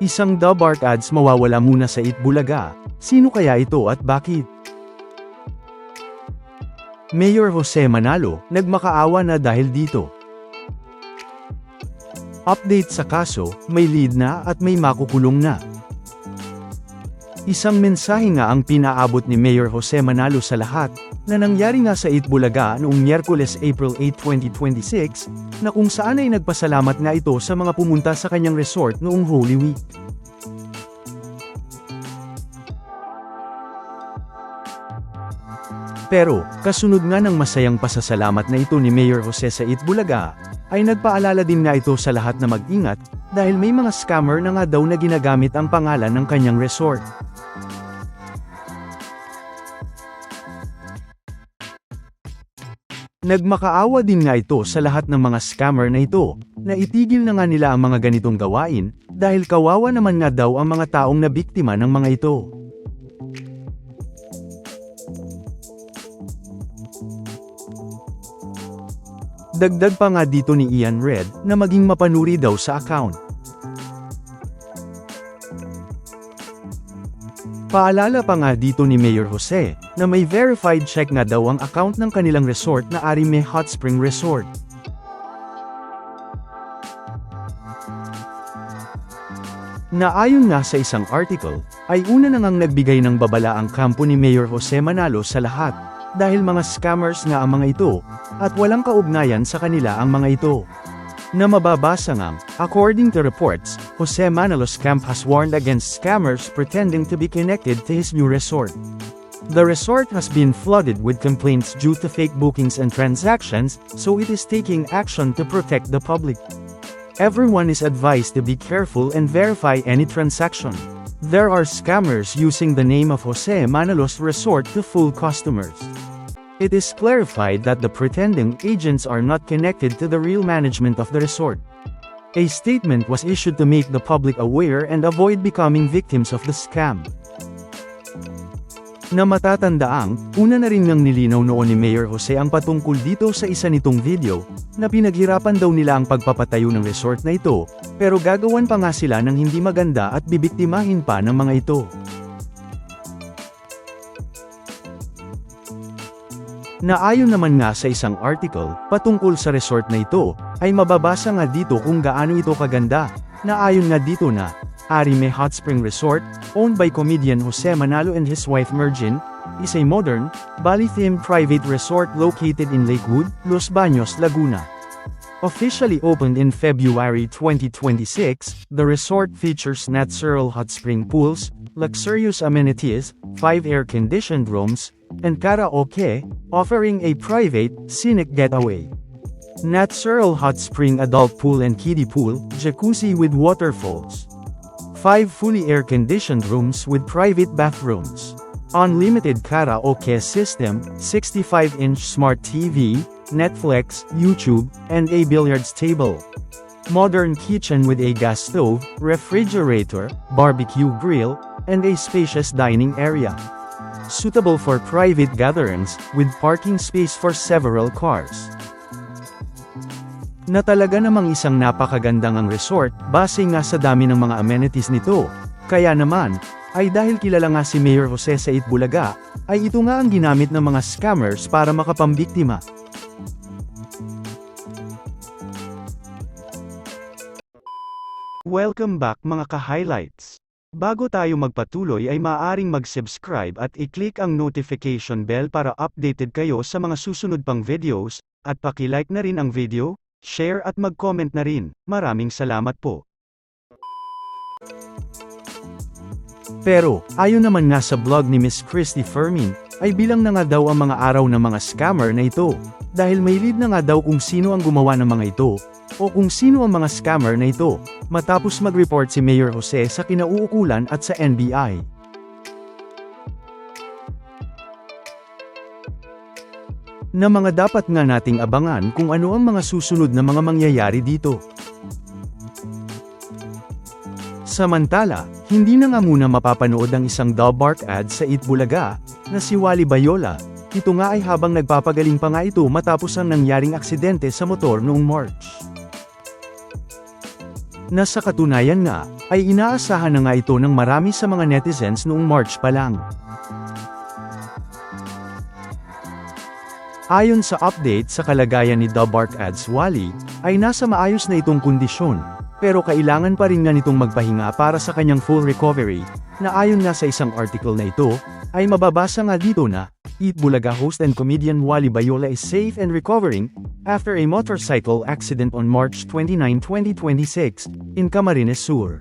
Isang Dubark ads mawawala muna sa Itbulaga. Sino kaya ito at bakit? Mayor Jose Manalo, nagmakaawa na dahil dito. Update sa kaso, may lead na at may makukulong na. Isang mensahe nga ang pinaabot ni Mayor Jose Manalo sa lahat, na nangyari nga sa Itbulaga noong Miyerkules April 8, 2026, na kung saan ay nagpasalamat nga ito sa mga pumunta sa kanyang resort noong Holy Week. Pero, kasunod nga ng masayang pasasalamat na ito ni Mayor Jose sa Itbulaga, ay nagpaalala din nga ito sa lahat na mag-ingat, dahil may mga scammer na nga daw na ginagamit ang pangalan ng kanyang resort. Nagmakaawa din nga ito sa lahat ng mga scammer na ito, na itigil na nga nila ang mga ganitong gawain, dahil kawawa naman nga daw ang mga taong nabiktima ng mga ito. Dagdag pa nga dito ni Ian Red, na maging mapanuri daw sa account. Paalala pa nga dito ni Mayor Jose, na may verified check nga daw ang account ng kanilang resort na Arime Hot Spring Resort. Na ayon nga sa isang article, ay una na ngang nagbigay ng babala ang kampo ni Mayor Jose Manalo sa lahat, dahil mga scammers nga ang mga ito, at walang kaugnayan sa kanila ang mga ito. Na mababasa nga, according to reports, Jose Manalo's camp has warned against scammers pretending to be connected to his new resort. The resort has been flooded with complaints due to fake bookings and transactions, so it is taking action to protect the public. Everyone is advised to be careful and verify any transaction. There are scammers using the name of Jose Manalo's resort to fool customers. It is clarified that the pretending agents are not connected to the real management of the resort. A statement was issued to make the public aware and avoid becoming victims of the scam. Na matatandaang, una na rin ngang nilinaw noon ni Mayor Jose ang patungkol dito sa isa nitong video, na pinaghirapan daw nila ang pagpapatayo ng resort na ito, pero gagawan pa nga sila ng hindi maganda at bibiktimahin pa ng mga ito. Na ayon naman nga sa isang article, patungkol sa resort na ito, ay mababasa nga dito kung gaano ito kaganda, na ayon nga dito na, Arime Hot Spring Resort, owned by comedian Jose Manalo and his wife Mergin, is a modern, Bali-themed private resort located in Lakewood, Los Baños, Laguna. Officially opened in February 2026, the resort features natural hot spring pools, luxurious amenities, 5 air-conditioned rooms, and karaoke, offering a private, scenic getaway. Natural hot spring adult pool and kiddie pool, jacuzzi with waterfalls. 5 fully air-conditioned rooms with private bathrooms. Unlimited karaoke system, 65-inch smart TV, Netflix, YouTube, and a billiards table. Modern kitchen with a gas stove, refrigerator, barbecue grill, and a spacious dining area. Suitable for private gatherings, with parking space for several cars. Na talaga namang isang napakagandang ang resort, base nga sa dami ng mga amenities nito. Kaya naman, ay dahil kilala nga si Mayor Jose sa Itbulaga, ay ito nga ang ginamit ng mga scammers para makapambiktima. Welcome back mga ka-highlights. Bago tayo magpatuloy ay maaaring mag-subscribe at i-click ang notification bell para updated kayo sa mga susunod pang videos, at paki-like na rin ang video, share at mag-comment na rin. Maraming salamat po. Pero, ayon naman nga sa blog ni Miss Christy Fermin, ay bilang na nga daw ang mga araw ng mga scammer na ito, dahil may lead na nga daw kung sino ang gumawa ng mga ito, o kung sino ang mga scammer na ito, matapos mag-report si Mayor Jose sa kinauukulan at sa NBI. Na mga dapat nga nating abangan kung ano ang mga susunod na mga mangyayari dito. Samantala, hindi na nga muna mapapanood ang isang Dubark ad sa Itbulaga, na si Wally Bayola. Ito nga ay habang nagpapagaling pa nga ito matapos ang nangyaring aksidente sa motor noong March. Na sa katunayan nga, ay inaasahan na nga ito ng marami sa mga netizens noong March pa lang. Ayon sa update sa kalagayan ni The Bark Ads Wally, ay nasa maayos na itong kondisyon, pero kailangan pa rin nga nitong magpahinga para sa kanyang full recovery, na ayon nga sa isang article na ito, ay mababasa nga dito na, Eat Bulaga host and comedian Wally Bayola is safe and recovering, after a motorcycle accident on March 29, 2026, in Camarines Sur.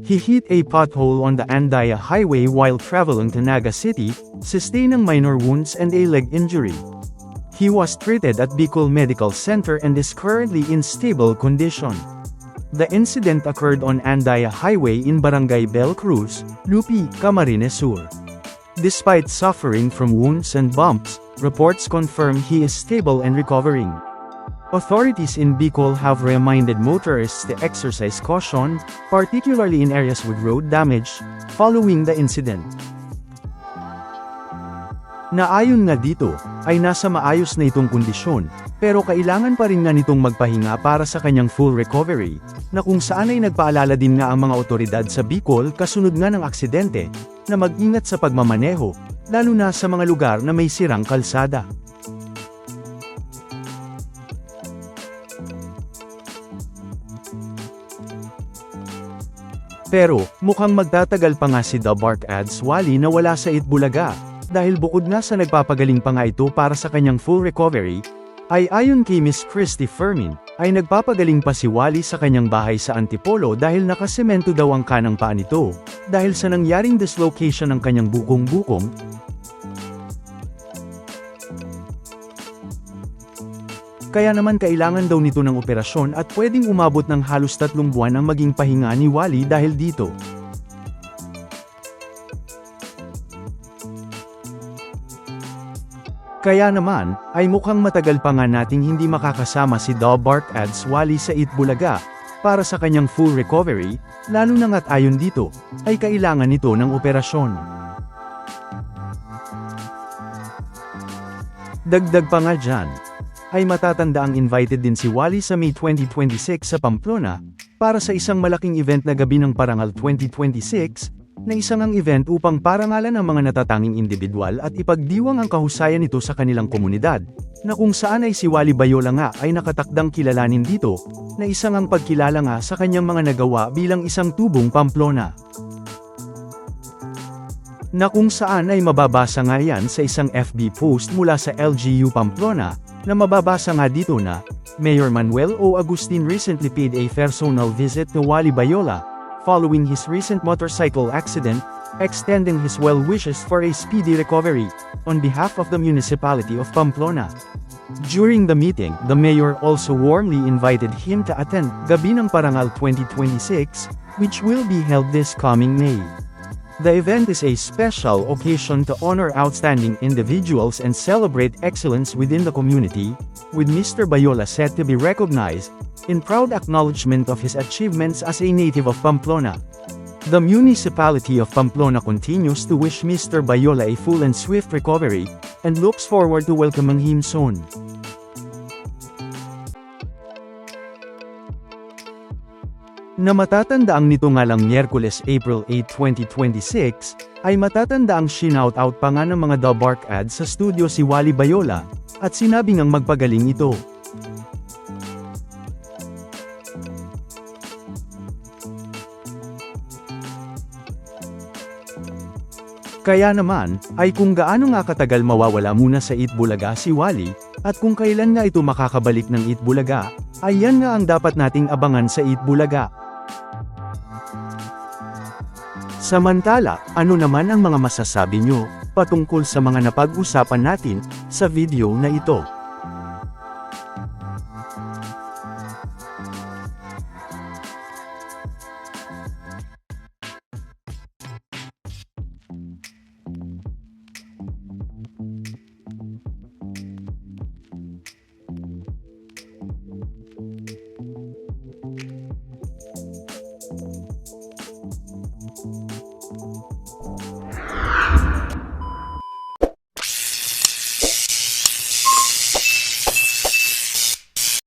He hit a pothole on the Andaya Highway while traveling to Naga City, sustaining minor wounds and a leg injury. He was treated at Bicol Medical Center and is currently in stable condition. The incident occurred on Andaya Highway in Barangay Bel Cruz, Lupi, Camarines Sur. Despite suffering from wounds and bumps, reports confirm he is stable and recovering. Authorities in Bicol have reminded motorists to exercise caution, particularly in areas with road damage, following the incident. Naayon nga dito, ay nasa maayos na itong kondisyon, pero kailangan pa rin nga nitong magpahinga para sa kanyang full recovery, na kung saan ay nagpaalala din nga ang mga otoridad sa Bicol kasunod nga ng aksidente, na mag-ingat sa pagmamaneho, lalo na sa mga lugar na may sirang kalsada. Pero, mukhang magtatagal pa nga si The Bark Ads Wally na wala sa Itbulaga, dahil bukod nga sa nagpapagaling pa nga ito para sa kanyang full recovery, ay ayon kay Miss Christy Fermin, ay nagpapagaling pa si Wally sa kanyang bahay sa Antipolo dahil nakasemento daw ang kanang paa nito, dahil sa nangyaring dislocation ng kanyang bukong-bukong. Kaya naman kailangan daw nito ng operasyon at pwedeng umabot ng halos 3 buwan ang maging pahinga ni Wally dahil dito. Kaya naman, ay mukhang matagal pa nga nating hindi makakasama si The Bark Ads Wally sa Itbulaga, para sa kanyang full recovery, lalo na nga't ayon dito, ay kailangan nito ng operasyon. Dagdag pa nga dyan, ay matatanda ang invited din si Wally sa May 2026 sa Pamplona, para sa isang malaking event na Gabi ng Parangal 2026, na isang ang event upang parangalan ang mga natatanging individual at ipagdiwang ang kahusayan nito sa kanilang komunidad, na kung saan ay si Wally Bayola nga ay nakatakdang kilalanin dito, na isang ang pagkilala nga sa kanyang mga nagawa bilang isang tubong Pamplona. Na kung saan ay mababasa nga yan sa isang FB post mula sa LGU Pamplona, na mababasa nga dito na, Mayor Manuel O. Agustin recently paid a personal visit to Wally Bayola, following his recent motorcycle accident, extending his well wishes for a speedy recovery, on behalf of the municipality of Pamplona. During the meeting, the mayor also warmly invited him to attend Gabi ng Parangal 2026, which will be held this coming May. The event is a special occasion to honor outstanding individuals and celebrate excellence within the community, with Mr. Bayola set to be recognized, in proud acknowledgement of his achievements as a native of Pamplona. The municipality of Pamplona continues to wish Mr. Bayola a full and swift recovery, and looks forward to welcoming him soon. Na matatandaang nito nga lang Miyerkules April 8, 2026, ay matatandaang shinout-out pa nga ng mga The Bark Ads sa studio si Wally Bayola, at sinabi ngang magpagaling ito. Kaya naman, ay kung gaano nga katagal mawawala muna sa Itbulaga si Wally, at kung kailan nga ito makakabalik ng Itbulaga, ay yan nga ang dapat nating abangan sa Itbulaga. Samantala, ano naman ang mga masasabi nyo, patungkol sa mga napag-usapan natin, sa video na ito?